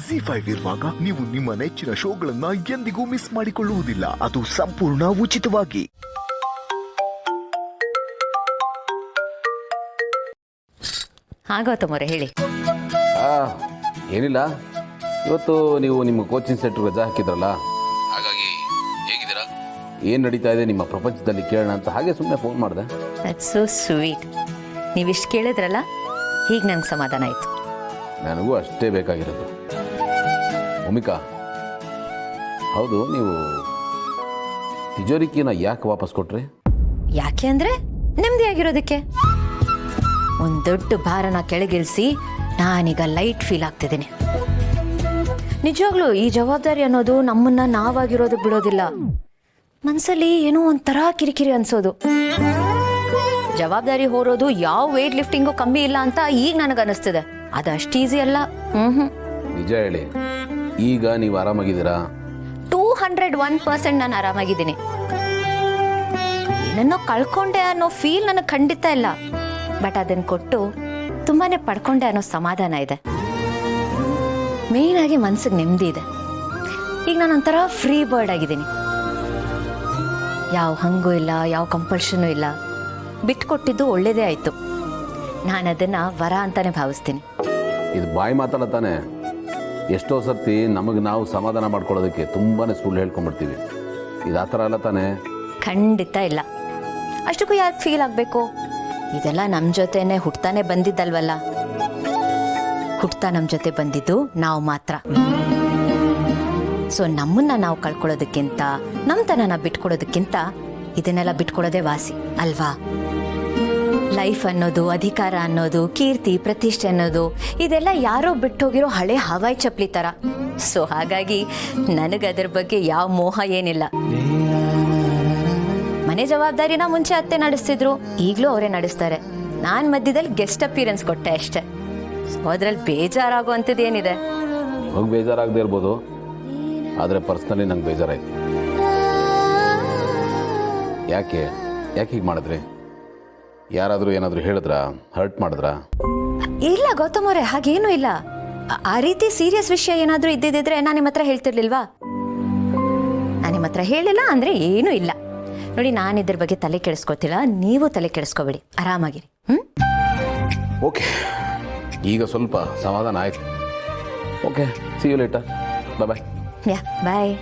ಜಿ5 ಇರುವಾಗ ನೀವು ನಿಮ್ಮ ನೆಚ್ಚಿನ ಶೋಗಳನ್ನ ಎಂದಿಗೂ ಮಿಸ್ ಮಾಡಿಕೊಳ್ಳುವುದಿಲ್ಲ. ಅದು ಸಂಪೂರ್ಣ ಉಚಿತವಾಗಿ. ಗೌತಮ್ ಅವರೇ ಹೇಳಿ. ಏನಿಲ್ಲ, ಇವತ್ತು ನೀವು ನಿಮ್ಮ ಕೋಚಿಂಗ್ ಸೆಂಟರ್ ರಜಾ ಹಾಕಿದ್ರಲ್ಲ, ಹಾಗಾಗಿ ಹೇಗಿದ್ದೀರಾ, ಏನು ನಡೀತಾ ಇದೆ ನಿಮ್ಮ ಪ್ರಪಂಚದಲ್ಲಿ ಕೇಳೋಣ ಅಂತ ಹಾಗೆ ಸುಮ್ಮನೆ ಫೋನ್ ಮಾಡಿದೆ. That's so sweet. ನೀವಿಷ್ಟು ಕೇಳಿದ್ರಲ್ಲ, ಹೀಗೆ ನಂಗೆ ಸಮಾಧಾನ ಆಯಿತು. ನನಗೂ ಅಷ್ಟೇ ಬೇಕಾಗಿರೋದು. ಭೂಮಿಕಾ, ಹೌದು, ನೀವು ತಿಜೋರಿಕಿನ ಯಾಕೆ ವಾಪಸ್ ಕೊಟ್ರಿ? ಯಾಕೆ ಅಂದರೆ ನೆಮ್ಮದಿ ಆಗಿರೋದಕ್ಕೆ. ಒಂದು ದೊಡ್ಡ ಭಾರನ ಕೆಳಗಿಳಿಸಿ ನಾನೀಗ ಲೈಟ್ ಫೀಲ್ ಆಗ್ತಿದ್ದೀನಿ. ನಿಜವಾಗ್ಲೂ ಈ ಜವಾಬ್ದಾರಿ ಅನ್ನೋದು ನಮ್ಮನ್ನ ನಾವಾಗಿರೋದು ಬಿಡೋದಿಲ್ಲ. ಮನಸ್ಸಲ್ಲಿ ಏನೋ ಒಂಥರ ಕಿರಿಕಿರಿ ಅನ್ಸೋದು. ಜವಾಬ್ದಾರಿ ಹೊರೋದು ಯಾವ ವೇಟ್ ಲಿಫ್ಟಿಂಗು ಕಮ್ಮಿ ಇಲ್ಲ ಅಂತ ಈಗ ನನಗೆ ಅನಿಸ್ತಿದೆ. ಅದು ಅಷ್ಟು ಈಸಿ ಅಲ್ಲ. ನಿಜ ಹೇಳಿ, ಈಗ ನೀವು ಆರಾಮಾಗಿದ್ದೀರಾ? 201% ನಾನು ಆರಾಮಾಗಿದ್ದೀನಿ. ಏನನ್ನೋ ಕಳ್ಕೊಂಡೆ ಅನ್ನೋ ಫೀಲ್ ನನಗೆ ಖಂಡಿತ ಇಲ್ಲ. ಬಟ್ ಅದನ್ನು ಕೊಟ್ಟು ತುಂಬಾನೇ ಪಡ್ಕೊಂಡೆ ಅನ್ನೋ ಸಮಾಧಾನ ಇದೆ. ಮೇನ್ ಆಗಿ ಮನ್ಸಿಗೆ ನೆಮ್ಮದಿ ಇದೆ. ಈಗ ನಾನು ಒಂಥರ ಫ್ರೀ ಬರ್ಡ್ ಆಗಿದ್ದೀನಿ. ಯಾವ ಹಂಗೂ ಇಲ್ಲ, ಯಾವ ಕಂಪಲ್ಷನೂ ಇಲ್ಲ. ಬಿಟ್ಕೊಟ್ಟಿದ್ದು ಒಳ್ಳೇದೇ ಆಯಿತು. ನಾನು ಅದನ್ನು ವರ ಅಂತಾನೆ ಭಾವಿಸ್ತೀನಿ. ಇದು ಬಾಯಿ ಮಾತಲ್ಲ ತಾನೆ. ಎಷ್ಟೋ ಸರ್ತಿ ನಮಗೆ ನಾವು ಸಮಾಧಾನ ಮಾಡ್ಕೊಳ್ಳೋದಕ್ಕೆ ತುಂಬಾ ಸುಳ್ಳು ಹೇಳ್ಕೊಂಡ್ಬಿಡ್ತೀವಿ. ಇದು ಆ ಥರ ಅಲ್ಲ ತಾನೆ? ಖಂಡಿತ ಇಲ್ಲ. ಅಷ್ಟಕ್ಕೂ ಯಾಕೆ ಫೀಲ್ ಆಗಬೇಕು? ಇದೆಲ್ಲ ನಮ್ಮ ಜೊತೆನೆ ಹುಟ್ತಾನೆ ಬಂದಿದ್ದಲ್ವಲ್ಲ. ಹುಟ್ತಾ ನಮ್ಮ ಜೊತೆ ಬಂದಿದ್ದು ನಾವು ಮಾತ್ರ. ಸೊ ನಮ್ಮನ್ನ ನಾವು ಕಳ್ಕೊಳ್ಳೋದಕ್ಕಿಂತ, ನಮ್ಮ ತನನ ಬಿಟ್ಕೊಡೋದಕ್ಕಿಂತ ಇದನ್ನೆಲ್ಲ ಬಿಟ್ಕೊಡೋದೇ ವಾಸಿ ಅಲ್ವಾ? ಲೈಫ್ ಅನ್ನೋದು, ಅಧಿಕಾರ ಅನ್ನೋದು, ಕೀರ್ತಿ ಪ್ರತಿಷ್ಠೆ ಅನ್ನೋದು, ಇದೆಲ್ಲ ಯಾರೋ ಬಿಟ್ಟೋಗಿರೋ ಹಳೆ ಹವಾಯಿ ಚಪ್ಲಿ ಥರ. ಸೊ ಹಾಗಾಗಿ ನನಗದ್ರ ಬಗ್ಗೆ ಯಾವ ಮೋಹ ಏನಿಲ್ಲ. ಮನೆ ಜವಾಬ್ದಾರಿನ ಮುಂಚೆ ಅತ್ತೆ ನಡೆಸ್ತಿದ್ರು, ಈಗಲೂ ಅವರೇ ನಡೆಸ್ತಾರೆ. ನಾನು ಮಧ್ಯದಲ್ಲಿ ಗೆಸ್ಟ್ ಅಪಿಯರೆನ್ಸ್ ಕೊಟ್ಟೆ ಅಷ್ಟೆ. ಅದ್ರಲ್ಲಿ ಬೇಜಾರಾಗುವಂಥದ್ದು ಏನಿದೆ? ಹೋಗಿ ಬೇಜಾರಾಗದೇ ಇರ್ಬೋದು, ಆದರೆ ಪರ್ಸ್ನಲಿ ನಂಗೆ ಬೇಜಾರಾಯ್ತು. ಯಾಕೆ ಹೀಗೆ ಮಾಡಿದ್ರಿ? ಯಾರಾದರೂ ಏನಾದರೂ ಹೇಳಿದ್ರಾ? ಹರ್ಟ್ ಮಾಡಿದ್ರಾ? ಇಲ್ಲ ಗೌತಮ್ ಅವರೇ, ಹಾಗೇನೂ ಇಲ್ಲ. ಆ ರೀತಿ ಸೀರಿಯಸ್ ವಿಷಯ ಏನಾದರೂ ಇದ್ದಿದ್ರೆ ನಾನು ನಿಮ್ಮ ಹತ್ರ ಹೇಳ್ತಿರ್ಲಿಲ್ವಾ? ನಾನು ನಿಮ್ಮ ಹತ್ರ ಹೇಳಿಲ್ಲ ಅಂದರೆ ಏನೂ ಇಲ್ಲ. ನೋಡಿ, ನಾನು ಇದ್ರ ಬಗ್ಗೆ ತಲೆ ಕೆಡಿಸ್ಕೊತಿಲ್ಲ, ನೀವು ತಲೆ ಕೆಡಿಸ್ಕೋಬೇಡಿ, ಆರಾಮಾಗಿರಿ. ಓಕೆ, ಈಗ ಸ್ವಲ್ಪ ಸಮಾಧಾನ ಆಯ್ತು. Okay, see you later. Bye. Yeah, bye.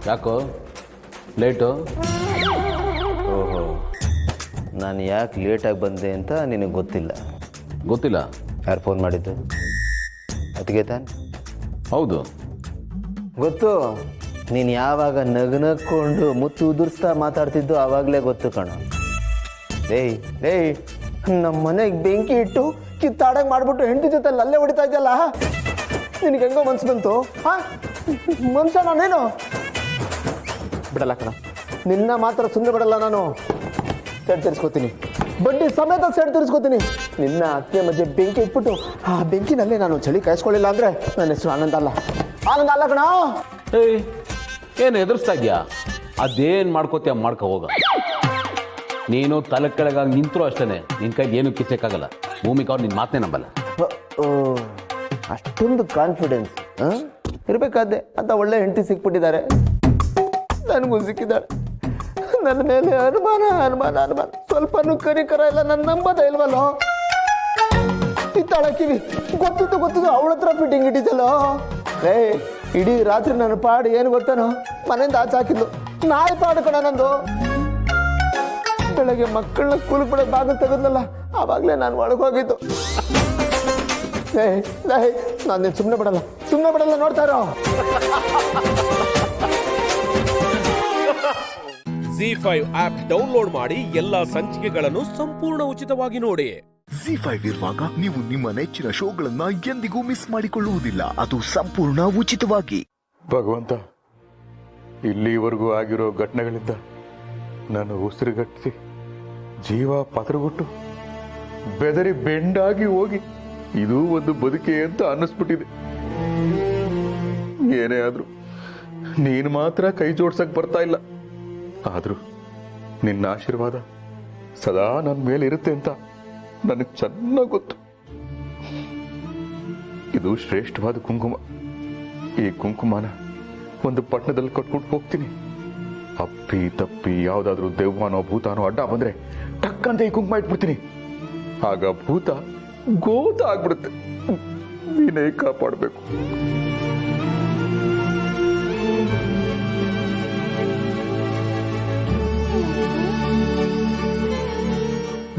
ಯಾಕೋ ಲೇಟು? ಓಹೋ, ನಾನು ಯಾಕೆ ಲೇಟಾಗಿ ಬಂದೆ ಅಂತ ನಿನಗೆ ಗೊತ್ತಿಲ್ಲ? ಗೊತ್ತಿಲ್ಲ. ಯಾರು ಫೋನ್ ಮಾಡಿದ್ದು? ಅದಕ್ಕೆ ತಾನೆ? ಹೌದು ಗೊತ್ತು. ನೀನು ಯಾವಾಗ ನಗನಕ್ಕೊಂಡು ಮುತ್ತು ಉದುರಿಸ್ತಾ ಮಾತಾಡ್ತಿದ್ದು ಆವಾಗಲೇ ಗೊತ್ತು ಕಣ. ಏಯ್ ನಮ್ಮ ಮನೆಗೆ ಬೆಂಕಿ ಇಟ್ಟು ಕಿತ್ತಾಡಂಗೆ ಮಾಡಿಬಿಟ್ಟು ಹೆಂಡತಿ ಜೊತೆ ಅಲ್ಲೇ ಹೊಡಿತಾ ಇದ್ದಲ್ಲ, ನಿನಗೆ ಹೆಂಗೋ ಮನ್ಸು ಬಂತು? ಹಾಂ, ಮನುಷ್ಯ ನಾನೇನು ಬಿಡಲ್ಲ ಕಣ. ನಿನ್ನ ಮಾತ್ರ ಸುಮ್ಮನೆ ಬಿಡಲ್ಲ ನಾನು. ಸೆಡ್ ತಿರ್ಸ್ಕೊತೀನಿ, ಬಡ್ಡಿ ಸಮೇತ ಸೆಡ್ ತಿರ್ಸ್ಕೊತೀನಿ. ನಿನ್ನ ಅತ್ತೆ ಮಧ್ಯೆ ಬೆಂಕಿ ಇಟ್ಬಿಟ್ಟು ಆ ಬೆಂಕಿನಲ್ಲೇ ನಾನು ಚಳಿ ಕಾಯಿಸ್ಕೊಳ್ಳಿಲ್ಲ ಅಂದರೆ ನನ್ನ ಹೆಸರು ಆನಂದ ಅಲ್ಲ ಕಣ. ಏಯ್, ಏನು ಎದುರಿಸ್ತಾ ಇದೆಯಾ? ಅದೇನು ಮಾಡ್ಕೋತೀಯ ಮಾಡ್ಕೊ ಹೋಗ. ನೀನು ತಲೆ ಕೆಳಗಾಗಿ ನಿಂತರೂ ಅಷ್ಟೇ, ನಿನ್ನ ಕೈಗೆ ಏನು ಕಿಚ್ಚಕ್ಕಾಗಲ್ಲ. ಭೂಮಿಕಾ ಅವ್ರು ನಿನ್ನ ಮಾತೇ ನಂಬಲ್ಲ. ಅಷ್ಟೊಂದು ಕಾನ್ಫಿಡೆನ್ಸ್ ಇರಬೇಕಾದ್ದೆ ಅಂತ ಒಳ್ಳೆ ಹೆಂಡತಿ ಸಿಕ್ಬಿಟ್ಟಿದ್ದಾರೆ. ನನಗೂ ಸಿಕ್ಕಿದ್ದಾಳೆ. ನನ್ನ ಮೇಲೆ ಅನುಮಾನ ಸ್ವಲ್ಪನೂ ಕನಿಕರ ಇಲ್ಲ. ನನ್ನ ನಂಬೋದ ಇಲ್ವಲ್ಲೋ? ಕಿತ್ತಾಳಕ್ಕಿವಿ ಗೊತ್ತಿದ್ದು ಅವಳ ಹತ್ರ ಫಿಟ್ಟಿಂಗ್ ಇಟ್ಟಿದ್ದಲ್ಲೋ. ಇಡೀ ರಾತ್ರಿ ನನ್ನ ಪಾಡು ಏನು ಗೊತ್ತೇನೋ, ಮನೆಯಿಂದ ಆಚೆ ಹಾಕಿದ್ಲು. ನಾಯಿ ಪಾಡು ಕಣ ನಂದು. ಬೆಳಗ್ಗೆ ಮಕ್ಕಳನ್ನ ಸ್ಕೂಲ್ಗೆ ಬಿಡೋದು ಬಾಗಿಲು ತೆಗೆದ್ನಲ್ಲ, ಆವಾಗಲೇ ನಾನು ಒಳಗೋಗಿದ್ದು. ನಾನು ನೀನು ಸುಮ್ಮನೆ ಬಿಡಲ್ಲ ನೋಡ್ತಾ ಇರೋ. ಜಿ5 ಆಪ್ ಡೌನ್ಲೋಡ್ ಮಾಡಿ ಎಲ್ಲಾ ಸಂಚಿಕೆಗಳನ್ನು ಸಂಪೂರ್ಣ ಉಚಿತವಾಗಿ ನೋಡಿ. ಜಿ5 ಇರುವಾಗ ನೀವು ನಿಮ್ಮ ನೆಚ್ಚಿನ ಶೋಗಳನ್ನ ಎಂದಿಗೂ ಮಿಸ್ ಮಾಡಿಕೊಳ್ಳುವುದಿಲ್ಲ. ಅದು ಸಂಪೂರ್ಣ ಉಚಿತವಾಗಿ. ಭಗವಂತ, ಇಲ್ಲಿವರೆಗೂ ಆಗಿರೋ ಘಟನೆಗಳಿಂದ ನಾನು ಉಸಿರುಗಟ್ಟಿ ಜೀವ ಪತ್ರಗೊಟ್ಟು ಬೆದರಿ ಬೆಂಡಾಗಿ ಹೋಗಿ ಇದು ಒಂದು ಬದುಕೆ ಅಂತ ಅನ್ನಿಸ್ಬಿಟ್ಟಿದೆ. ಏನೇ ಆದ್ರೂ ನೀನು ಮಾತ್ರ ಕೈ ಜೋಡ್ಸಕ್ ಬರ್ತಾ ಇಲ್ಲ. ಆದ್ರೂ ನಿನ್ನ ಆಶೀರ್ವಾದ ಸದಾ ನನ್ನ ಮೇಲೆ ಇರುತ್ತೆ ಅಂತ ನನಗೆ ಚೆನ್ನಾಗಿ ಗೊತ್ತು. ಇದು ಶ್ರೇಷ್ಠವಾದ ಕುಂಕುಮ. ಈ ಕುಂಕುಮನ ಒಂದು ಪಟ್ಟಣದಲ್ಲಿ ಕಟ್ಕೊಂಡು ಹೋಗ್ತೀನಿ. ಅಪ್ಪಿ ತಪ್ಪಿ ಯಾವುದಾದ್ರೂ ದೆವ್ವನೋ ಭೂತಾನೋ ಅಡ್ಡ ಬಂದ್ರೆ ಟಕ್ಕಂತ ಈ ಕುಂಕುಮ ಇಟ್ಬಿಡ್ತೀನಿ. ಆಗ ಭೂತ ಗೋತ ಆಗ್ಬಿಡುತ್ತೆ. ನೀನೇ ಕಾಪಾಡಬೇಕು.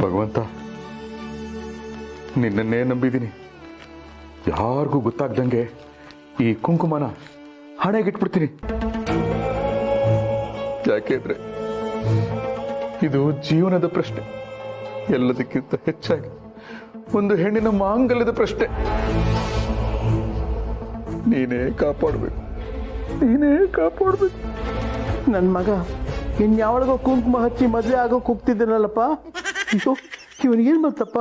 ಭಗವಂತ, ನಿನ್ನನ್ನೇ ನಂಬಿದ್ದೀನಿ. ಯಾರಿಗೂ ಗೊತ್ತಾಗ್ದಂಗೆ ಈ ಕುಂಕುಮನ ಹಣೆಗಿಟ್ಬಿಡ್ತೀನಿ. ಯಾಕೆಂದ್ರೆ ಇದು ಜೀವನದ ಪ್ರಶ್ನೆ. ಎಲ್ಲದಕ್ಕಿಂತ ಹೆಚ್ಚಾಗಿ ಒಂದು ಹೆಣ್ಣಿನ ಮಾಂಗಲ್ಯದ ಪ್ರಶ್ನೆ. ನೀನೇ ಕಾಪಾಡಬೇಕು, ನೀನೇ ಕಾಪಾಡಬೇಕು. ನನ್ನ ಮಗ ಇನ್ಯಾವಳಿಗೋ ಕುಂಕುಮ ಹಚ್ಚಿ ಮದುವೆ ಆಗೋಕೆ ಹೋಗ್ತಿದ್ದೀನಲ್ಲಪ್ಪ. ಅಯ್ಯೋ, ಇವನಿಗೇನು ಬಂತಪ್ಪ?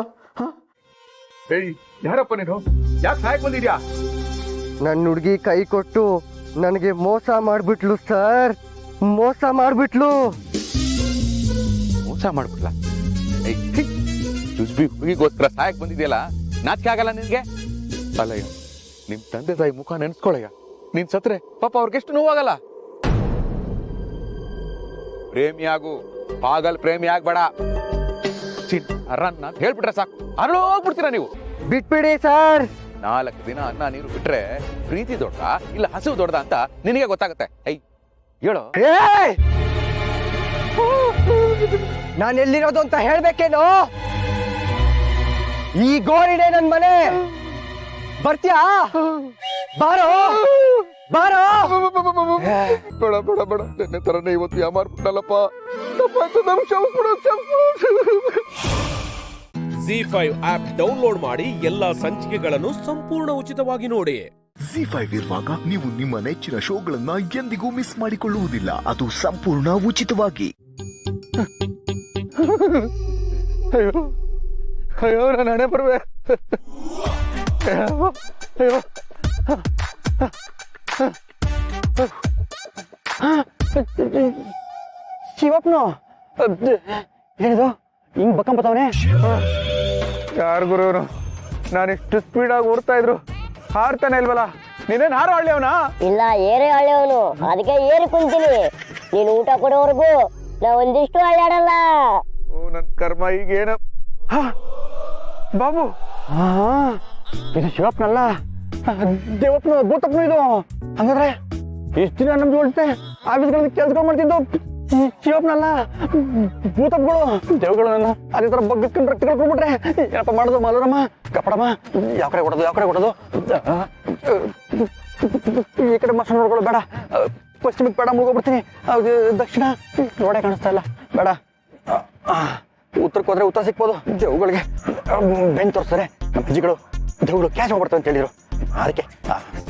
ಏಯ್, ಯಾರಪ್ಪ ನೀನು? ಯಾಕೆ ಸಹಾಯಕ್ಕೆ ಬಂದಿದ್ಯಾ? ನನ್ನ ಹುಡುಗಿ ಕೈ ಕೊಟ್ಟು ನನಗೆ ಮೋಸ ಮಾಡ್ಬಿಟ್ಲು ಸರ್, ಮೋಸ ಮಾಡ್ಬಿಟ್ಲು. ಮೋಸ ಮಾಡ್ಬಿಡ್ಲ? ಜುಜ್ಬಿ ಹುಡುಗಿಗೋಸ್ಕರ ಸಹಾಯಕ್ಕೆ ಬಂದಿದ್ಯಲ್ಲ, ನಾಚಿಕೆ ಆಗಲ್ಲ ನಿನ್ಗೆ? ಅಲ್ಲಯ್ಯ, ನಿಮ್ ತಂದೆ ತಾಯಿ ಮುಖ ನೆನ್ಸ್ಕೊಳಯ್ಯ. ನೀನ್ ಸತ್ರೆ ಪಾಪ ಅವ್ರಿಗೆಷ್ಟು ನೋವಾಗಲ್ಲ. ಪ್ರೇಮಿ ಆಗು, ಪಾಗಲ್ ಪ್ರೇಮಿ ಆಗ್ಬೇಡ. ಅರನ್ನ ಅಂತ ಹೇಳ್ಬಿಟ್ರೆ ಸಾಕು, ಅರಳೋಗ್ಬಿಡ್ತೀರಾ ನೀವು. ಬಿಟ್ಬಿಡಿ ಸರ್. 4 ದಿನ ಅನ್ನ ನೀರು ಬಿಟ್ರೆ ಪ್ರೀತಿ ದೊಡ್ಡ ಇಲ್ಲ ಹಸಿವು ದೊಡ್ಡ ಅಂತ ನಿನಗೆ ಗೊತ್ತಾಗುತ್ತೆ. ಐ ಹೇಳೋ. ನಾನು ಎಲ್ಲಿರೋದು ಅಂತ ಹೇಳ್ಬೇಕೇನೋ? ಈ ಗೋರಿಡೆ ನನ್ ಮನೆ. ಬರ್ತೀಯಾ? ಬಾರೋ ಬಾರೋ. ಬೇಡ ಬೇಡ ಬೇಡ, ನಿನ್ನೆ ತರನೇ ಇವತ್ತು ಯಾಮಾರ್ಬಿಟ್ಟಲ್ಲಪ್ಪ. ತಪ್ಪಾಯ್ತು, ನಮ್ಗೆ ಕ್ಷಮಿಸ್ಬಿಡು, ಕ್ಷಮಿಸ್ಬಿಡು. ZEE5 ಆಪ್ ಡೌನ್ಲೋಡ್ ಮಾಡಿ ಎಲ್ಲಾ ಸಂಚಿಕೆಗಳನ್ನು ಸಂಪೂರ್ಣ ಉಚಿತವಾಗಿ ನೋಡಿ. ZEE5 ಇರುವಾಗ ನೀವು ನಿಮ್ಮ ನೆಚ್ಚಿನ ಶೋಗಳನ್ನ ಎಂದಿಗೂ ಮಿಸ್ ಮಾಡಿಕೊಳ್ಳುವುದಿಲ್ಲ. ಅದು ಸಂಪೂರ್ಣ ಉಚಿತವಾಗಿ. ಅಯ್ಯೋ ಅಯ್ಯೋ, ನಾನು ಹಣೆ ಬರ್ವೆ. ಅಯ್ಯೋ, ಶಿವಪ್ಪನು ಏನಿದು ಹಿಂಗ್ ಬಕ್ಕಂಬತ್ತವನೇ? ಯಾರು ಗುರು ಅವನು? ನಾನಿಷ್ಟು ಸ್ಪೀಡಾಗಿ ಓಡ್ತಾ ಇದ್ರು ಹಾರ್ತಾನೆ ಇಲ್ವಲ್ಲ? ನೀನೇನು ಹಾರೋ ಹಳ್ಳಿ ಅವನಾ? ಇಲ್ಲ, ಏರೇ ಹಳ್ಳಿಯವನು. ಅದಕ್ಕೆ ಏರಿ ಕುಂತೀನಿ. ನೀನು ಊಟ ಕೊಡೋವರೆಗೂ ನಾ ಒಂದಿಷ್ಟು ಹಳ್ಳಿಯಾಡಲ್ಲ. ಓ ನನ್ನ ಕರ್ಮ, ಈಗೇನು? ಬಾಬು, ಇದು ಶಿವಪ್ಪನಲ್ಲ, ದೇವಪ್ಪನು, ಭೂತಪ್ಪನು ಇದು. ಹಂಗಾದ್ರೆ ಇಷ್ಟು ದಿನ ನಮ್ಗೆ ಜೋಡಿಸ್ತೆ ಆಫೀಸ್ಗಳಲ್ಲಿ ಕೆಲ್ಸಗಳು ಮಾಡ್ತಿದ್ದು ಶಿವಪ್ಪನಲ್ಲ, ಭೂತಪ್ಪಗಳು, ದೇವಗಳು. ನನ್ನ ಅದೇ ತರ ಬಗ್ಗಿಸ್ಕೊಂಡು ರಕ್ತ ಕಳ್ಕೊಂಡ್ಬಿಟ್ರೆ ಏನಪ್ಪ ಮಾಡೋದು? ಮಾಲೂರಮ್ಮ, ಕಪಡಮ್ಮ, ಯಾವ ಕಡೆ ಕೊಡೋದು, ಯಾವ ಕಡೆ ಕೊಡೋದು? ಈ ಕಡೆ ಮಸ್ತ್ ನೋಡ್ಕೊಳ್ಳೋ ಬೇಡ, ಪಶ್ಚಿಮಕ್ಕೆ ಬೇಡ, ಮುಳ್ಗೋಗ್ಬಿಡ್ತೀನಿ. ದಕ್ಷಿಣ ನೋಡೇ ಕಾಣಿಸ್ತಾ ಇಲ್ಲ, ಬೇಡ. ಉತ್ತರಕ್ಕೆ ಹೋದ್ರೆ ಉತ್ತರ ಸಿಕ್ಬೋದು. ದೇವುಗಳಿಗೆ ಬೆಂಚ್ ತೋರಿಸ್ತಾರೆ ನಮ್ಮ ಅಜ್ಜಿಗಳು. ದೇವುಗಳು ಕ್ಯಾಚ್ ಮಾಡ್ಬಿಡ್ತಾರೆ ಅಂತ ಹೇಳಿದ್ರು. ಅದಕ್ಕೆ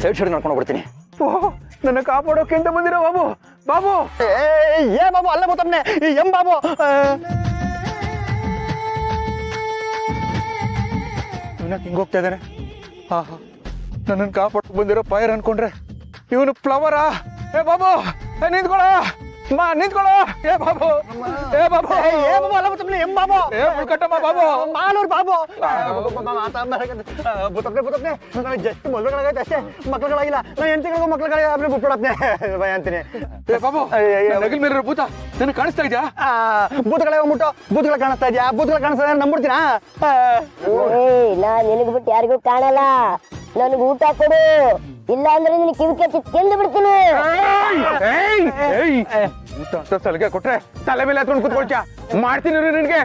ಸೈಡ್ ನಡ್ಕೊಂಡು ಹೋಗ್ಬಿಡ್ತೀನಿ. ಓಹ್, ನನ್ನ ಕಾಪಾಡೋಕೆ ಅಂತ ಬಂದಿರೋ ಬಾಬು. ಬಾಬು, ಏ ಬಾಬು ಅಲ್ಲ ಗೊತ್ತಮ್ಮನೆ, ಎಂ ಬಾಬು. ಇವನಕ್ಕೆ ಹಿಂಗೆ ಹೋಗ್ತಾ ಇದ್ದಾನೆ? ಆಹಾ, ನನ್ನನ್ನು ಕಾಪಾಡೋಕೆ ಬಂದಿರೋ ಫೈರ್ ಅನ್ಕೊಂಡ್ರೆ ಇವನು ಫ್ಲವರಾ? ಏ ಬಾಬು, ನಿಂತ್ಕೊಳ್ಳೋ, ನಿಂತ್ಕೊಳ್ಳೋ. ಏ ಬಾಬು, ಏ ಬಾಬು, ಏ ಬಾಬು ಅಲ್ಲ ಗೊತ್ತಮ್ಮನೆ, ಎಂ ಬಾಬು. ಏ ಮುಳ್ಕಟ್ಟಮ್ಮ ಬಾಬು, ಮಾಲೂರು ಬಾಬು. ಬುತ್ತಪ್ಪನೆ ಬುತ್ತಪ್ಪನೆ, ನನಗೆ ಜಸ್ಟ್ ಮದುವೆಗಳಾಗೈತೆ ಅಷ್ಟೇ, ಮಕ್ಳುಗಳಾಗಿಲ್ಲ. ನಾನು ಎಂಟಿಗಳಿಗೂ ಮಕ್ಳುಗಳಾಗ ಬಿಟ್ಬಿಡಪ್ನೆ ಭಯ ಅಂತೀನಿ. ಏ ಬಾಬು, ನಗಲ್ ಮೇಲೆ ಭೂತ ನನಗೆ ಕಾಣಿಸ್ತಾ ಇದೆಯಾ? ಭೂತಗಳೇ ಹೋಗ್ಬಿಟ್ಟು ಭೂತಗಳ ಕಾಣಿಸ್ತಾ ಇದೆಯಾ? ಭೂತಗಳ ಕಾಣಿಸ್ತಾ ನಂಬಿಡ್ತೀನಾ? ನಾ ನಿನಗ್ ಬಿಟ್ಟು ಯಾರಿಗೂ ಕಾಣಲ್ಲ. ನನಗೆ ಊಟ ಕೊಡು, ಇಲ್ಲ ಅಂದ್ರೆ ನಿನ್ ಕಿವಿ ಕಚ್ಚಿ ತಿಂದು ಬಿಡ್ತೀನಿ. ಊಟ ಅಂತ ಸಲಿಗೆ ಕೊಟ್ರೆ ತಲೆ ಮೇಲೆ ಹತ್ಕೊಂಡು ಕೂತ್ಕೊಳ್ತೀಯ? ಮಾಡ್ತೀನಿ ನಿನಗೆ.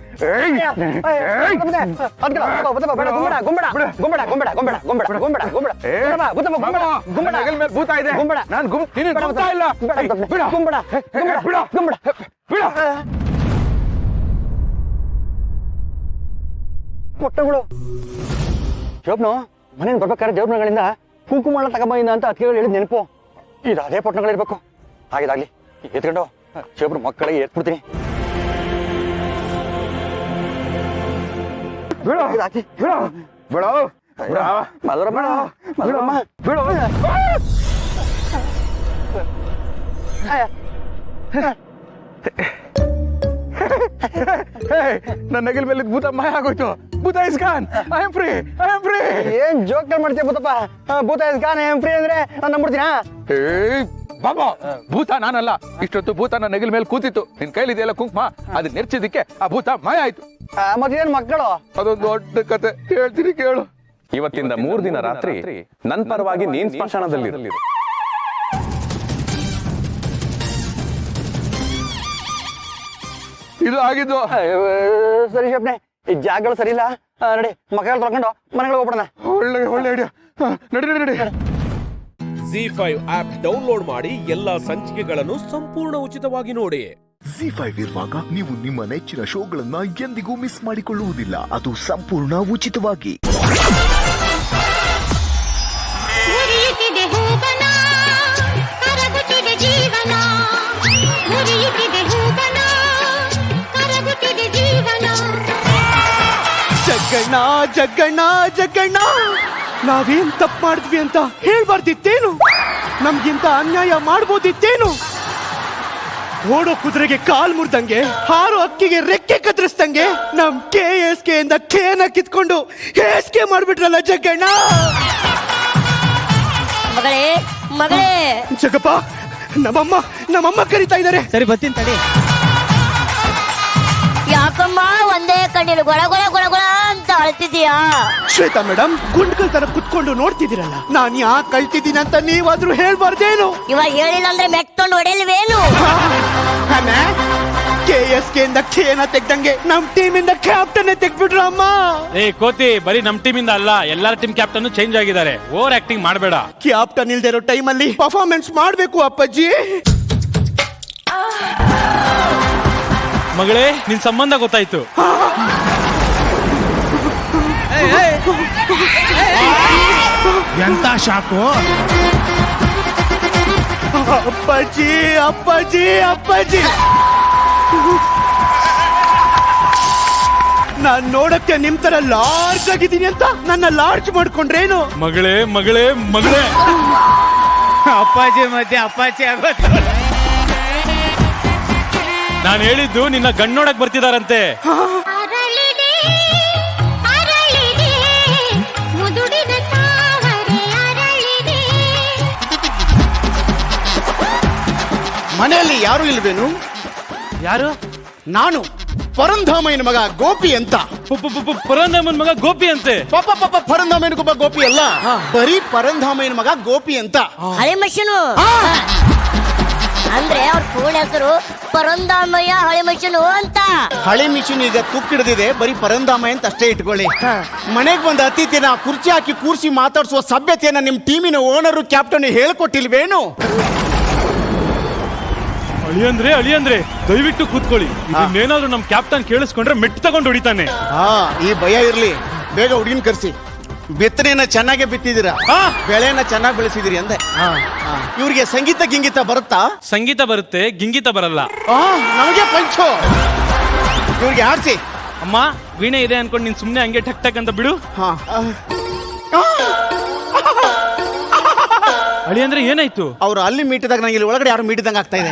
ನಗಲ್ ಮೇಲೆ ಭೂತ ಇದೆ, ನಾನು ಗುಮ್ತಾ ಇಲ್ಲ. ಪೊಟ್ಟಗಳು ಜೋಬ್ನು ಮನೇಲಿ ಬರ್ಬೇಕಾದ್ರೆ ದೇವ್ರಗಳಿಂದ ಕುಂಕುಮ ತಗೊಂಬಂದ ಅಂತ ಅತಿಗಳು ಹೇಳಿದ್ ನೆನಪು. ಇದು ಅದೇ ಪೊಟ್ಟಣಗಳಿರ್ಬೇಕು. ಆಗಿದಾಗ್ಲಿ, ಎತ್ಕೊಂಡು ಶಿವಬ್ರು ಮಕ್ಕಳಿಗೆ ಎತ್ಬಿಡ್ತೀನಿ. ಮಧುರಮ್ಮ, ಮಧುರಮ್ಮ, ನನ್ನ ನಗಿಲ್ ಮೇಲೆ ಭೂತ ಮಾಯ ಆಗೋಯ್ತು. ಭೂತ is gone. I am free. ಏನ್ ಜೋಕ್ ಮಾಡ್ತೀಯ ಭೂತಪ್ಪ? ಭೂತ is gone, I am free ಅಂದ್ರೆ ನಾನು ನಂಬಿಡ್ತೀನಾ? ಬಾಬಾ, ಭೂತ ನಾನಲ್ಲ. ಇಷ್ಟೊತ್ತು ಭೂತ ನನ್ನ ನಗಿಲ್ ಮೇಲೆ ಕೂತಿತ್ತು. ನಿನ್ ಕೈಲಿದೆಯಲ್ಲ ಕುಂಕುಮ, ಅದನ್ನ ನೆರ್ಚಿದ್ದಕ್ಕೆ ಆ ಭೂತ ಮಾಯ ಆಯ್ತು. ಮತ್ತೇನ್ ಮಕ್ಕಳು? ಅದೊಂದು ದೊಡ್ಡ ಕತೆ, ಹೇಳ್ತೀನಿ ಕೇಳು. ಇವತ್ತಿಂದ 3 ದಿನ ರಾತ್ರಿ ನನ್ನ ಪರವಾಗಿ ನೀನ್ ಸ್ಮಶಾನದಲ್ಲಿರು. ಇದು ಆಗಿದ್ದು. ಸರಿ ಶಪ್ನೆ, ಈ ಜಾಗಗಳು ಸರಿ ಇಲ್ಲ. ನಡಿ ಮಕ್ಕಳು ತೊಳ್ಕೊಂಡು ಮನೆಗಳಿಗೆ ಹೋಗ್ಬಿಡೋಣ. ಒಳ್ಳೆ ಐಡಿಯಾ. ನಡಿ. ZEE5 ಆಪ್ ಡೌನ್ಲೋಡ್ ಮಾಡಿ ಎಲ್ಲಾ ಸಂಚಿಕೆಗಳನ್ನು ಸಂಪೂರ್ಣ ಉಚಿತವಾಗಿ ನೋಡಿ. ZEE5 ಇರುವಾಗ ನೀವು ನಿಮ್ಮ ನೆಚ್ಚಿನ ಶೋಗಳನ್ನ ಎಂದಿಗೂ ಮಿಸ್ ಮಾಡಿಕೊಳ್ಳುವುದಿಲ್ಲ. ಅದು ಸಂಪೂರ್ಣ ಉಚಿತವಾಗಿ. ಉರಿಯುತ್ತಿದೆ ಹೂಬನ, ಕರಗುತ್ತಿದೆ ಜೀವನ. ಉರಿಯುತ್ತಿದೆ ಹೂಬನ, ಕರಗುತ್ತಿದೆ ಜೀವನ. ಜಗ್ಗಣ್ಣ, ನಾವೇನ್ ತಪ್ಪು ಮಾಡಿದ್ವಿ ಅಂತ ಹೇಳ್ಬಾರ್ದಿತ್ತೇನು? ನಮ್ಗಿಂತ ಅನ್ಯಾಯ ಮಾಡ್ಬೋದಿತ್ತೇನು? ಓಡೋ ಕುದುರೆಗೆ ಕಾಲ್ ಮುರ್ದಂಗೆ, ಹಾರೋ ಅಕ್ಕಿಗೆ ರೆಕ್ಕೆ ಕತ್ತರಿಸ್ದಂಗೆ ನಮ್ KSK ಇಂದ ಕೇನ ಕಿತ್ಕೊಂಡು HK ಮಾಡ್ಬಿಟ್ರಲ್ಲ ಜಗ್ಗಣ್ಣ. ಮಗಳೇ ಜಗಪ್ಪ, ನಮ್ಮಮ್ಮ ಕರೀತಾ ಇದ್ದಾರೆ. ಸರಿ ಬರ್ತೀನಿ ತಡಿ. ಯಾಕಮ್ಮ ಒಂದೇ ಕಣ್ಣೀರು ಗೊಳ ಗೊಳ ಗೊಳ ಗೊಳ ಅಂತ ಅಳ್ತಿದ್ಯಾ? ಶ್ವೇತಾ ಮೇಡಮ್, ಗುಂಡ್ಕಲ್ ತರ ಕುತ್ಕೊಂಡು ನೋಡ್ತಿದ್ದೀರಲ್ಲ, ನಾನ್ ಯಾಕೆ ಕಳ್ತಿದ್ದೀನಿ ಅಂತ ನೀವಾದ್ರೂ ಹೇಳ್ಬಾರ್ದೇನು? ಇವಾಗ ಹೇಳಿಲ್ಲ ಅಂದ್ರೆ ಮೆಟ್ಕೊಂಡು ಹೊಡೆಯಲ್ವೇನು? KSK ಇಂದ ಕೇನ ತೆಗ್ದಂಗೆ ನಮ್ ಟೀಮ್ ಇಂದ ಕ್ಯಾಪ್ಟನ್ ತೆಗ್ಬಿಟ್ರು ಅಮ್ಮ. ಕೋತಿ, ಬರೀ ನಮ್ ಟೀಮ್ ಇಂದ ಅಲ್ಲ, ಎಲ್ಲಾರ ಟೀಮ್ ಕ್ಯಾಪ್ಟನ್ ಚೇಂಜ್ ಆಗಿದ್ದಾರೆ. ಓವರ್ ಆಕ್ಟಿಂಗ್ ಮಾಡಬೇಡ. ಕ್ಯಾಪ್ಟನ್ ಇಲ್ದೇ ಇರೋ ಟೈಮಲ್ಲಿ ಪರ್ಫಾರ್ಮೆನ್ಸ್ ಮಾಡ್ಬೇಕು ಅಪ್ಪಾಜಿ. ಮಗಳೇ, ನಿನ್ ಸಂಬಂಧ ಗೊತ್ತಾಯ್ತು. ಎಂತ ಶಾಕು? ಅಪ್ಪಾಜಿ ನಾನ್ ನೋಡಕ್ಕೆ ನಿಮ್ ತರ ಲಾರ್ಜ್ ಆಗಿದ್ದೀನಿ ಅಂತ ನನ್ನ ಲಾರ್ಜ್ ಮಾಡ್ಕೊಂಡ್ರೇನು? ಮಗಳೇ ಅಪ್ಪಾಜಿ ಮಧ್ಯೆ ಅಪ್ಪಾಜಿ ಆಗೋದು. ನಾನು ಹೇಳಿದ್ದು ನಿನ್ನ ಗಣ್ಣೋಡಕ್ ಬರ್ತಿದಾರಂತೆ. ಅರಳಿದೆ, ಅರಳಿದೆ, ಮುದುಡಿದ ತಾವರೆ ಅರಳಿದೆ. ಮನೆಯಲ್ಲಿ ಯಾರು ಇಲ್ವೇನು? ಯಾರು? ನಾನು ಪರಂಧಾಮಯ್ಯನ ಮಗ ಗೋಪಿ ಅಂತ. ಪರಂಧಾಮನ್ ಮಗ ಗೋಪಿ ಅಂತೆ. ಪರಂಧಾಮಯ್ಯನ ಒಬ್ಬ ಗೋಪಿ ಅಲ್ಲ, ಬರೀ ಪರಂಧಾಮಯ್ಯನ ಮಗ ಗೋಪಿ ಅಂತ. ಹಳೆ ಮಷನು ಅಂದ್ರೆ ಅವ್ರ ಪೂರ್ಣ ಹೆಸರು ಪರಂದಾಮಯ್ಯ ಹಳೆ ಮಷನು ಅಂತ. ಹಳೆ ಮಿಷನ್ ಈಗ ತುಕ್ಕಿಡ್ದಿದೆ, ಬರೀ ಪರಂಧಾಮಯ್ಯ ಅಂತ ಅಷ್ಟೇ ಇಟ್ಕೊಳ್ಳಿ. ಮನೆಗ್ ಬಂದ ಅತಿಥಿನ ಕುರ್ಚಿ ಹಾಕಿ ಕೂರ್ಸಿ ಮಾತಾಡ್ಸುವ ಸಭ್ಯತೆಯನ್ನ ನಿಮ್ ಟೀಮಿನ ಓನರು ಕ್ಯಾಪ್ಟನ್ ಹೇಳ್ಕೊಟ್ಟಿಲ್ವೇನು? ಅಳಿಯಂದ್ರೆ ದಯವಿಟ್ಟು ಕೂತ್ಕೊಳ್ಳಿ. ಇನ್ನೇನಾದ್ರೂ ನಮ್ ಕ್ಯಾಪ್ಟನ್ ಕೇಳಿಸ್ಕೊಂಡ್ರೆ ಮೆಟ್ಟು ತಗೊಂಡು ಹೊಡಿತಾನೆ. ಈ ಭಯ ಇರ್ಲಿ, ಬೇಗ ಹುಡುಗಿನ ಕರ್ಸಿ. ಬಿತ್ತನೆಯನ್ನ ಚೆನ್ನಾಗಿ ಬಿತ್ತಿದ್ದೀರಾ, ಬೆಳೆಯನ್ನ ಚೆನ್ನಾಗಿ ಬೆಳೆಸಿದಿರಿ ಅಂದೆ. ಇವ್ರಿಗೆ ಸಂಗೀತ ಗಿಂಗೀತ ಬರುತ್ತಾ? ಸಂಗೀತ ಬರುತ್ತೆ, ಗಿಂಗೀತ ಬರಲ್ಲ. ನಮಗೆ ಪಂಚು. ಇವ್ರಿಗೆ ಆಡ್ಸಿ. ಅಮ್ಮ, ವೀಣೆ ಇದೆ ಅನ್ಕೊಂಡು ನೀನ್ ಸುಮ್ನೆ ಹಂಗೆ ಟಕ್ ಟಕ್ ಅಂತ ಬಿಡು. ಅಳಿಯಂದ್ರೆ ಏನಾಯ್ತು? ಅವ್ರು ಅಲ್ಲಿ ಮೀಟಿದಾಗ ನಂಗೆ ಇಲ್ಲಿ ಒಳಗಡೆ ಯಾರು ಮೀಟಿದಂಗ ಆಗ್ತಾ ಇದೆ.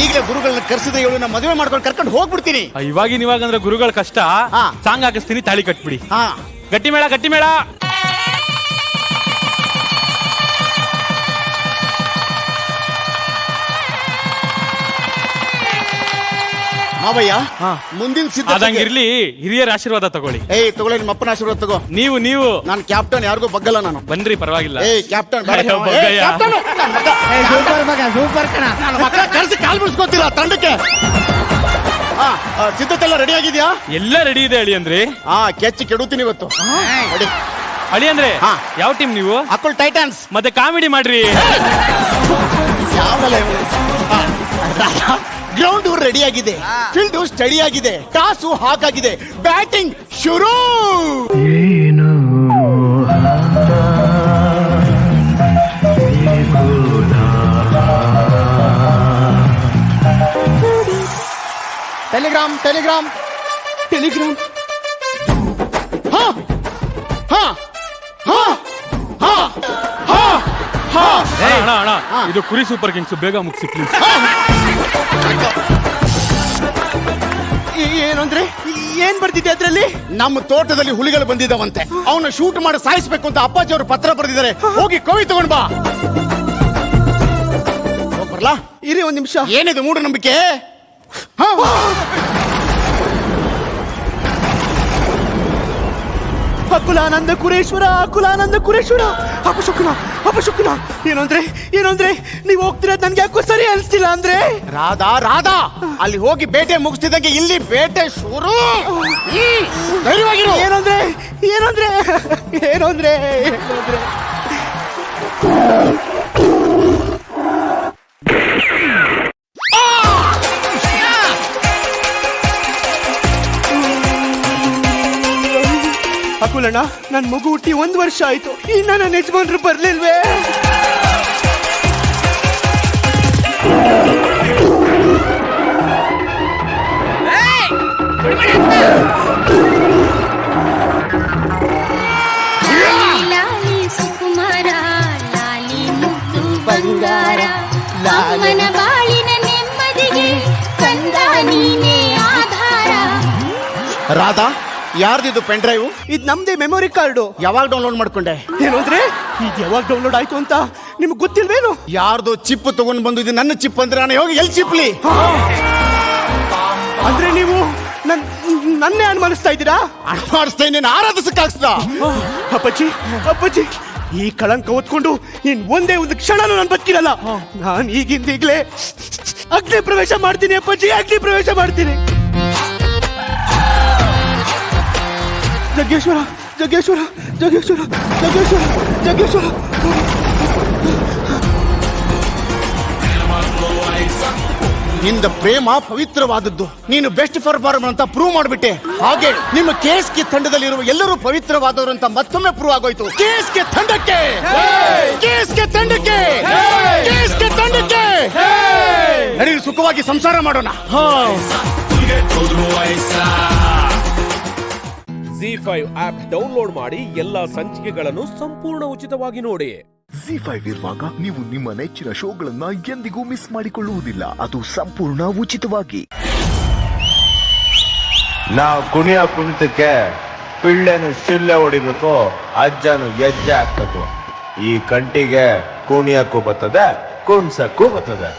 ಈಗಲೇ ಗುರುಗಳನ್ನ ಕರ್ಸಿದ್ರೆ ಇವಳು ನಾ ಮದುವೆ ಮಾಡ್ಕೊಂಡು ಕರ್ಕೊಂಡು ಹೋಗ್ಬಿಡ್ತೀನಿ. ಇವಾಗ ಅಂದ್ರೆ ಗುರುಗಳ ಕಷ್ಟ. ಸಾಂಗ್ ಹಾಕಿಸ್ತೀನಿ, ತಾಳಿ ಕಟ್ಬಿಡಿ. ಗಟ್ಟಿ ಮೇಳ. ಮಾವಯ್ಯ, ಮುಂದಿನ ಅದಂಗಿರ್ಲಿ, ಹಿರಿಯರ ಆಶೀರ್ವಾದ ತಗೊಳ್ಳಿ. ತಗೊಳ್ಳಿ, ನಿಮ್ಮ ಅಪ್ಪನ ಆಶೀರ್ವಾದ ತಗೋ. ನೀವು ನಾನು ಕ್ಯಾಪ್ಟನ್, ಯಾರಿಗೂ ಬಗ್ಗಲ್ಲ ನಾನು. ಬನ್ರಿ, ಪರವಾಗಿಲ್ಲ. ಕ್ಯಾಪ್ಟನ್ ಕರ್ಸಿ ಕಾಲ್ ಬಿಡಿಸ್ಕೋತಿಲ್ಲ ತಂಡಕ್ಕೆ. ಸಿದ್ಧತೆ ಎಲ್ಲ ರೆಡಿ ಆಗಿದ್ಯಾ? ಎಲ್ಲ ರೆಡಿ ಇದೆ ಅಳಿಯಂದ್ರೆ. ಕೆಚ್ಚಿ ಕೆಡುತ್ತೀನಿ ಇವತ್ತು. ಅಳಿಯಂದ್ರೆ, ಯಾವ ಟೀಮ್ ನೀವು? ಅಕ್ಕಲ್ ಟೈಟನ್ಸ್. ಮತ್ತೆ ಕಾಮಿಡಿ ಮಾಡ್ರಿ. ಗ್ರೌಂಡ್ ರೆಡಿ ಆಗಿದೆ, ಫೀಲ್ಡ್ ಸ್ಟಡಿ ಆಗಿದೆ, ಟಾಸು ಹಾಕಾಗಿದೆ, ಬ್ಯಾಟಿಂಗ್ ಶುರು. ಟೆಲಿಗ್ರಾಮ್. ಅಣ್ಣ ಅಣ್ಣ ಇದು ಕುರಿ ಸೂಪರ್ ಕಿಂಗ್ಸ್, ಬೇಗ ಮುಗಿಸಿ ಪ್ಲೀಸ್. ಏನಂದ್ರೆ ಏನ್ ಬರ್ತಿದೆ ಅದ್ರಲ್ಲಿ? ನಮ್ಮ ತೋಟದಲ್ಲಿ ಹುಲಿಗಳು ಬಂದಿದ್ದಾವಂತೆ, ಅವನ್ನ ಶೂಟ್ ಮಾಡಿ ಸಾಯಿಸ್ಬೇಕು ಅಂತ ಅಪ್ಪಾಜಿ ಅವರು ಪತ್ರ ಬರೆದಿದ್ದಾರೆ. ಹೋಗಿ ಕವಿ ತಗೊಂಡ್ ಬಾ. ಬರ್ಲಾ? ಇರಿ ಒಂದ್ ನಿಮಿಷ. ಏನಿದೆ ಮೂಢನಂಬಿಕೆ? ಅಕುಲಾನಂದ ಕುರೇಶ್ವರ, ಅಕುಲಾನಂದ ಕುರೇಶ್ವರ, ಅಪಶಕುನ ಅಪಶಕುನ. ಏನಂದ್ರೆ ನೀವು ಹೋಗ್ತಿರೋದು ನನ್ಗೆ ಯಾಕೋ ಸರಿ ಅನಿಸ್ತಿಲ್ಲ. ಅಂದ್ರೆ ರಾಧಾ ರಾಧಾ, ಅಲ್ಲಿ ಹೋಗಿ ಬೇಟೆ ಮುಗಿಸ್ತಿದ್ದಂಗೆ ಇಲ್ಲಿ ಬೇಟೆ ಶುರು. ಧೈರ್ಯವಾಗಿರು. ಏನಂದ್ರೆ ಏನಂದ್ರೆ ಏನಂದ್ರೆ ಏನಂದ್ರೆ ಅಕುಲಣ್ಣ, ನನ್ ಮಗು ಹುಟ್ಟಿ 1 ವರ್ಷ ಆಯ್ತು, ಇನ್ನ ನನ್ನ ಯಜಮಾನ್ರು ಬರ್ಲಿಲ್ವೇ? ಲಾಲಿ ಸುಕುಮಾರ, ಲಾಲಿ ಮುದ್ದು ಬಂಗಾರ, ಅಮ್ಮನ ಬಾಳಿನ ನೆಮ್ಮದಿಗೆ ಕಂದ ನೀನೇ ಆಧಾರ. ರಾಧಾ, ಯಾರ್ದಿದು ಪೆನ್ ಡ್ರೈವ್? ಇದು ನಮ್ದೇ ಮೆಮೊರಿ ಕಾರ್ಡು. ಯಾವಾಗ ಡೌನ್ಲೋಡ್ ಮಾಡ್ಕೊಂಡೆ? ಏನಂದ್ರೆ ಇದು ಯಾವಾಗ ಡೌನ್ಲೋಡ್ ಆಯ್ತು ಅಂತ ನಿಮ್ಗೆ ಗೊತ್ತಿಲ್ವೇನು? ಯಾರ್ದು ಚಿಪ್ ತಗೊಂಡ್ ಬಂದು ಇದು ನನ್ನ ಚಿಪ್ ಅಂದ್ರೆ ನಾನು ಹೋಗಿ ಎಲ್ಲಿ ಚಿಪ್ಲಿ? ಅಂದ್ರೆ ನೀವು ನನ್ನೇ ಅನುಮಾನಿಸ್ತಾ ಇದ್ದೀರಾ? ಅನುಮಾನಿಸ್ತಾ ಇನ್ನೇನು ಆರಾಧಿಸಕ್ಕಾಗ್ತದ? ಅಪ್ಪಾಜಿ ಅಪ್ಪಾಜಿ, ಈ ಕಳಂಕ ಹೊತ್ಕೊಂಡು ಇನ್ ಒಂದೇ ಒಂದು ಕ್ಷಣನೂ ನಾನು ಬದುಕಿರಲ್ಲ. ನಾನು ಈಗಿಂದೀಗ್ಲೇ ಅಗ್ನಿ ಪ್ರವೇಶ ಮಾಡ್ತೀನಿ ಅಪ್ಪಾಜಿ, ಅಗ್ನಿ ಪ್ರವೇಶ ಮಾಡ್ತೀನಿ. ಜಗ್ಗೇಶ್ವರ ಜಗ್ಗೇಶ್ವರ ಜಗ್ಗೇಶ್ವರ ಜಗ್ಗೇಶ್ವರ ಜಗ್ಗೇಶ್ವರ. ನಿಂದ ಪ್ರೇಮ ಪವಿತ್ರವಾದದ್ದು, ನೀನು ಬೆಸ್ಟ್ ಪರ್ಫಾರ್ಮರ್ ಅಂತ ಪ್ರೂವ್ ಮಾಡ್ಬಿಟ್ಟೆ. ಹಾಗೆ ನಿಮ್ಮ ಕೇಸ್ಗೆ ತಂಡದಲ್ಲಿರುವ ಎಲ್ಲರೂ ಪವಿತ್ರವಾದವರು ಅಂತ ಮತ್ತೊಮ್ಮೆ ಪ್ರೂವ್ ಆಗೋಯ್ತು. ಕೇಸ್ಗೆ ತಂಡಕ್ಕೆ, ಕೇಸ್ಗೆ ತಂಡಕ್ಕೆ, ಕೇಸ್ಗೆ ತಂಡಕ್ಕೆ. ನಡೀರಿ, ಸುಖವಾಗಿ ಸಂಸಾರ ಮಾಡೋಣ. ZEE5 ಆಪ್ ಡೌನ್ಲೋಡ್ ಮಾಡಿ ಎಲ್ಲಾ ಸಂಚಿಕೆಗಳನ್ನು ಸಂಪೂರ್ಣ ಉಚಿತವಾಗಿ ನೋಡಿ. ZEE5 ಇರುವಾಗ ನೀವು ನಿಮ್ಮ ನೆಚ್ಚಿನ ಶೋಗಳನ್ನ ಎಂದಿಗೂ ಮಿಸ್ ಮಾಡಿಕೊಳ್ಳುವುದಿಲ್ಲ, ಅದು ಸಂಪೂರ್ಣ ಉಚಿತವಾಗಿ. ನಾವು ಕುಣಿಯ ಕುಣಿತಕ್ಕೆ ಪಿಳ್ಳೆನು ಶಿಲ್ಲೆ ಹೊಡಿಬೇಕು, ಅಜ್ಜನು ಹೆಜ್ಜೆ ಹಾಕ್ಬೇಕು. ಈ ಕಂಟಿಗೆ ಕುಣಿಯಕ್ಕೂ ಬರ್ತದೆ, ಕುಣ್ಸಕ್ಕೂ ಬರ್ತದೆ.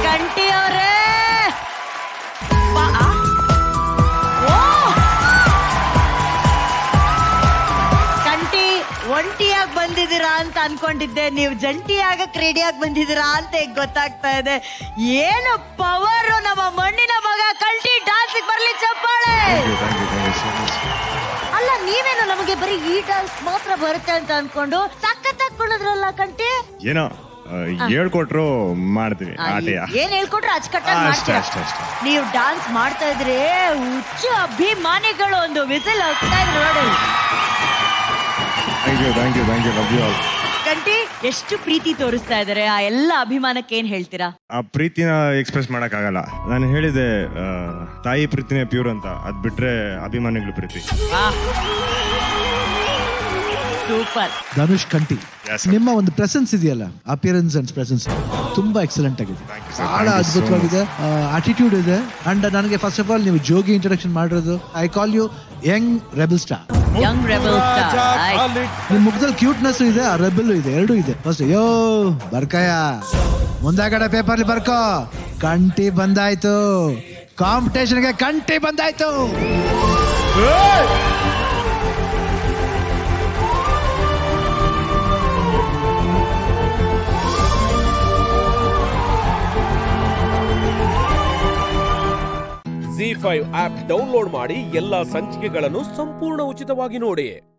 ಕಂಟಿ ಅವರೇ, ಕಂಟಿ ಒಂಟಿಯಾಗಿ ಬಂದಿದ್ದೀರಾ ಅಂತ ಅನ್ಕೊಂಡಿದ್ದೆ, ನೀವು ಜಂಟಿಯಾಗಕ್ ರೆಡಿಯಾಗಿ ಬಂದಿದ್ದೀರಾ ಅಂತ ಈಗ ಗೊತ್ತಾಗ್ತಾ ಇದೆ. ಏನು ಪವರು ನಮ್ಮ ಮಣ್ಣಿನ ಮಗ ಕಂಟಿ ಡಾನ್ಸ್ ಬರ್ಲಿ ಚಪ್ಪಾಳೆ. ಅಲ್ಲ, ನೀವೇನು ನಮಗೆ ಬರೀ ಈ ಡಾನ್ಸ್ ಮಾತ್ರ ಬರುತ್ತೆ ಅಂತ ಅನ್ಕೊಂಡು ಸಖತ್ತಾಗಿ ಕುಣಿದ್ರಲ್ಲ ಕಂಟಿ. ಏನೋ ಹೇಳ್ಕೊಟ್ರು ಮಾಡ್ತೀವಿ. ಏನ್ ಹೇಳ್ಕೊಟ್ರು ಅಚ್ಚುಕಟ್ಟಾಗಿ ಮಾಡ್ತೀರಾ. ನೀವು ಡಾನ್ಸ್ ಮಾಡ್ತಾ ಇದ್ರೆ ಹುಚ್ಚು ಅಭಿಮಾನಿಗಳು ಒಂದು ವಿಸಿಲ್ ಹೋಗ್ತಾ ಇದ್ರು ನೋಡಿ. Thank you. ಕಂಟಿ, ಎಷ್ಟು ಪ್ರೀತಿ ತೋರಿಸ್ತಾ ಇದಾರೆ, ಆ ಎಲ್ಲ ಅಭಿಮಾನಕ್ಕೆ ಏನ್ ಹೇಳ್ತೀರಾ? ಆ ಪ್ರೀತಿನ ಎಕ್ಸ್ಪ್ರೆಸ್ ಮಾಡಕ್ ಆಗಲ್ಲ. ನಾನು ಹೇಳಿದೆ ತಾಯಿ ಪ್ರೀತಿನೇ ಪ್ಯೂರ್ ಅಂತ, ಅದ್ ಬಿಟ್ರೆ ಅಭಿಮಾನಿಗಳು ಪ್ರೀತಿ. ಸೂಪರ್. ಧನುಷ್ ಕಂಟಿ, ನಿಮ್ಮ ಒಂದು ಪ್ರೆಸೆನ್ಸ್ ಇದೆಯಲ್ಲ, ಅಪಿಯರೆನ್ಸ್ ಅಂಡ್ ಪ್ರೆಸೆನ್ಸ್, ತುಂಬಾ ಎಕ್ಸಲೆಂಟ್ ಆಗಿದೆ, ಬಹಳ ಅದ್ಭುತವಾಗಿದೆ. ಆಟಿಟ್ಯೂಡ್ ಇದೆ. ಅಂಡ್ ನನಗೆ ಫಸ್ಟ್ ಆಫ್ ಆಲ್ ನೀವು ಜೋಗಿ ಇಂಟ್ರೊಡಕ್ಷನ್ ಮಾಡಿರೋದು, I call you young rebel star. ನಿಮ್ ಮುಖದಲ್ಲಿ ಕ್ಯೂಟ್ನೆಸ್ ಇದೆ, ಆ ರೆಬಲ್ ಇದೆ, ಎರಡೂ ಇದೆ. ಫಸ್ಟ್ ಅಯ್ಯೋ ಬರ್ಕಯ್ಯ, ಮುಂದಾಗಡೆ ಪೇಪರ್ಲಿ ಬರ್ಕೋ, ಕಂಟಿ ಬಂದಾಯ್ತು, ಕಾಂಪಿಟೇಷನ್ಗೆ ಕಂಟಿ ಬಂದಾಯ್ತು. ZEE5 ಆಪ್ ಡೌನ್ಲೋಡ್ ಮಾಡಿ ಎಲ್ಲಾ ಸಂಚಿಕೆಗಳನ್ನು ಸಂಪೂರ್ಣ ಉಚಿತವಾಗಿ ನೋಡಿ.